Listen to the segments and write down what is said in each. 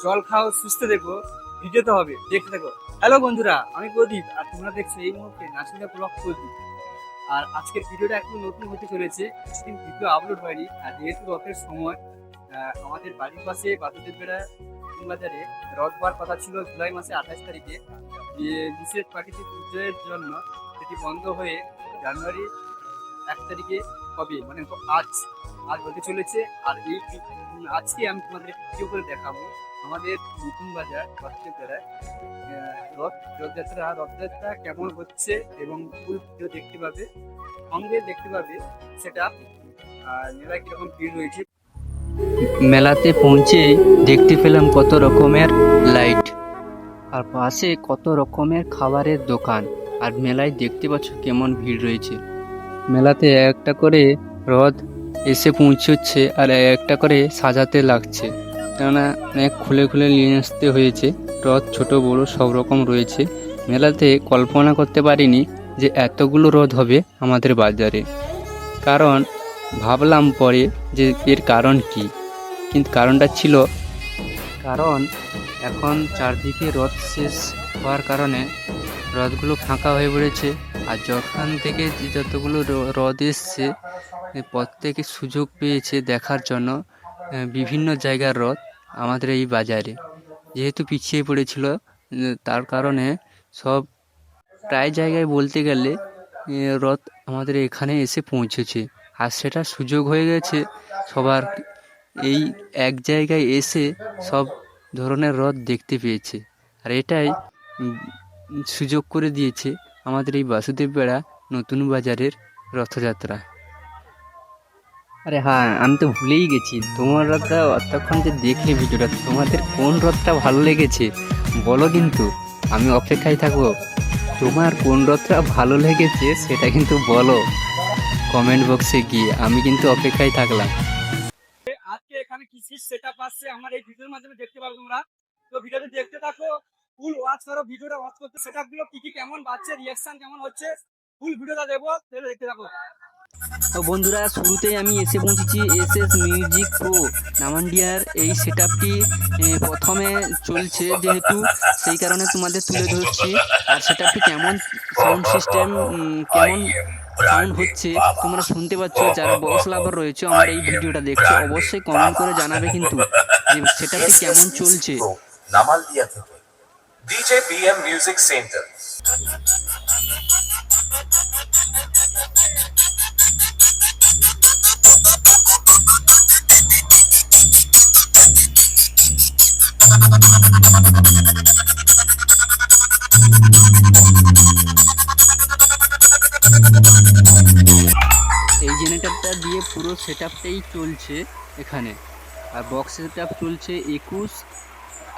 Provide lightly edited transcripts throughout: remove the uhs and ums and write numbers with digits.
জল খাও, সুস্থ দেখো, ভিডিওতে হবে, দেখতে দেখো। হ্যালো বন্ধুরা, আমি প্রদীপ আর তোমরা দেখছো এই মুহূর্তে নাসিদা ব্লগ প্রদীপ। আর আজকের ভিডিওটা একটু নতুন হতে চলেছে, কিছুদিন ভিডিও আপলোড হয়নি। আর যেহেতু রথের সময়, আমাদের বাড়ির পাশে বাসুদেববেড়া বাজারে রথ হওয়ার কথা ছিল জুলাই মাসে 28 তারিখে। বিশেষ প্রাকৃতিক দুর্যোগের জন্য সেটি বন্ধ হয়ে জানুয়ারি 1 তারিখে হবে, মানে আজ আজ হতে চলেছে। আর এই আজকে আমি তোমাদের ভিডিও করে দেখাবো আমাদের নতুন বাজার বাসুদেববেড়ায় রথযাত্রা কেমন হচ্ছে এবং ফুল ভিডিও দেখতে পাবে, সঙ্গে দেখতে পাবে সেটা মেলায় কিরকম ভিড় রয়েছে। মেলাতে পৌঁছে দেখতে পেলাম কত রকমের লাইট আর পাশে কত রকমের খাবারের দোকান। আর মেলায় দেখতে পাচ্ছ কেমন ভিড় রয়েছে। মেলাতে একটা করে রথ এসে পৌঁছচ্ছে আর একটা করে সাজাতে লাগছে, কেননা অনেক খুলে খুলে নিয়ে আসতে হয়েছে। রথ ছোট বড় সব রকম রয়েছে। মেলাতে কল্পনা করতে পারিনি যে এতগুলো রথ হবে আমাদের বাজারে। কারণ ভাবলাম পরে যে এর কারণ কি, কিন্তু কারণটা ছিল কারণ এখন চারদিকে রথ শেষ হওয়ার কারণে রথগুলো ফাঁকা হয়ে পড়েছে। আর যখন থেকে যতগুলো রথ এসছে প্রত্যেকে সুযোগ পেয়েছে দেখার জন্য বিভিন্ন জায়গার রথ আমাদের এই বাজারে। যেহেতু পিছিয়ে পড়েছিল তার কারণে সব প্রায় জায়গায় বলতে গেলে রথ আমাদের এখানে এসে পৌঁছেছে। আর সেটা সুযোগ হয়ে গেছে সবার, এই এক জায়গায় এসে সব ধরনের রথ দেখতে পেয়েছে। আর এটাই সুযোগ করে দিয়েছে আমাদের এই বাসুদেববেড়া নতুন বাজারের রথযাত্রা। আরে হ্যাঁ, আমি তো ভুলেই গেছি, তোমরা তো অতক্ষণ যে দেখলে ভিডিওটা, তোমাদের কোন রথটা ভালো লেগেছে বলো, কিন্তু আমি অপেক্ষায় থাকবো। তোমার কোন রথটা ভালো লেগেছে সেটা কিন্তু বলো কমেন্ট বক্সে গিয়ে, আমি কিন্তু অপেক্ষায় থাকলাম। আজকে এখানে কি সেটআপ আসছে আমার এই ভিডিওর মাধ্যমে দেখতে পাবে তোমরা। তো ভিডিওটা দেখতে থাকো, ফুল ওয়াচ করো, ভিডিওটা ওয়াচ করতে সেটআপ গুলো কি কেমন বাজছে, রিঅ্যাকশন কেমন হচ্ছে, ফুল ভিডিওটা দেবো, তাহলে দেখতে থাকো। তো বন্ধুরা, শুরুতেই আমি এসে পৌঁছেছি এসএস মিউজিক প্রো নামান্ডিয়ার। এই সেটআপটি প্রথমে চলছে যেহেতু, সেই কারণে তোমাদের তুলে ধরছি। আর সেটআপটি কেমন সাউন্ড সিস্টেম, কেমন সাউন্ড হচ্ছে তোমরা শুনতে পাচ্ছ। যারা বক্স লাভার রয়েছে আমার এই ভিডিওটা দেখছো, অবশ্যই কমেন্ট করে জানাবে কিন্তু যে সেটআপটি কেমন চলছে। নামালদিয়া থেকে ডিজে পিএম মিউজিক সেন্টার। এই জেনারেটরটা দিয়ে পুরো সেটআপটাই চলছে এখানে। আর বক্স সেটআপ চলছে 21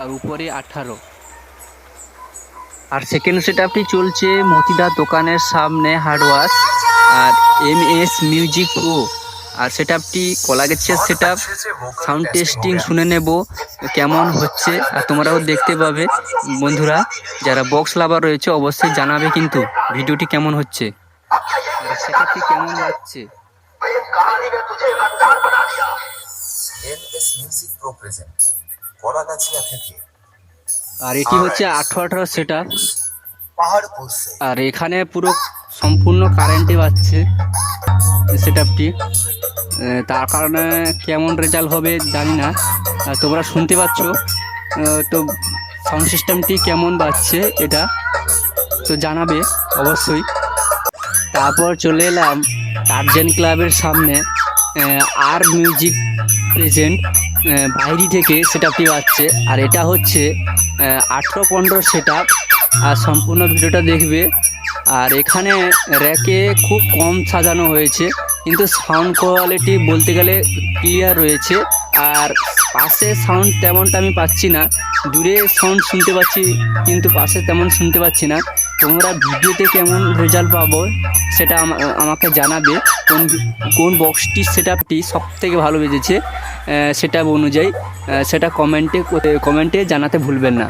আর উপরে 18। আর সেকেন্ড সেটআপটি চলছে মতিদার দোকানের সামনে হার্ডওয়াশ আর এমএস মিউজিক প্রো। আর সেটআপটি কলাগেছের সেটআপ, সাউন্ড টেস্টিং শুনে নেব কেমন হচ্ছে। আর তোমরাও দেখতে পাবে বন্ধুরা, যারা বক্স লাভার রয়েছে অবশ্যই জানাবে কিন্তু ভিডিওটি কেমন হচ্ছে, সেটআপটি কেমন লাগছে। MS music pro present Kalagachhia থেকে। আর এটি হচ্ছে 18 সেটআপ। পাহাড়পুর সে। আর এখানে পুরো সম্পূর্ণ কারেন্টে বাজছে সেটআপটি, তার কারণে কেমন রেজাল্ট হবে জানি না। তোমরা শুনতে পাচ্ছ তো সাউন্ড সিস্টেমটি কেমন বাজছে এটা তো জানাবে অবশ্যই। তারপর চলে এলাম টার্জেন ক্লাবের সামনে, আর মিউজিক প্রেজেন্ট বাইরে থেকে সেটআপটি বাজছে। আর এটা হচ্ছে 18-15 সেটআপ। আর সম্পূর্ণ ভিডিওটা দেখবে। আর এখানে র্যাকে খুব কম সাজানো হয়েছে, কিন্তু সাউন্ড কোয়ালিটি বলতে গেলে ক্লিয়ার রয়েছে। আর পাশে সাউন্ড তেমনটা আমি পাচ্ছি না, দূরে সাউন্ড শুনতে পাচ্ছি কিন্তু পাশে তেমন শুনতে পাচ্ছি না। তোমরা ভিডিওতে কেমন রেজাল্ট পাবো সেটা আমাকে জানাবে, কোন বক্সটির সেটআপটি সবথেকে ভালো বেজেছে সেটা অনুযায়ী সেটা কমেন্টে জানাতে ভুলবেন না।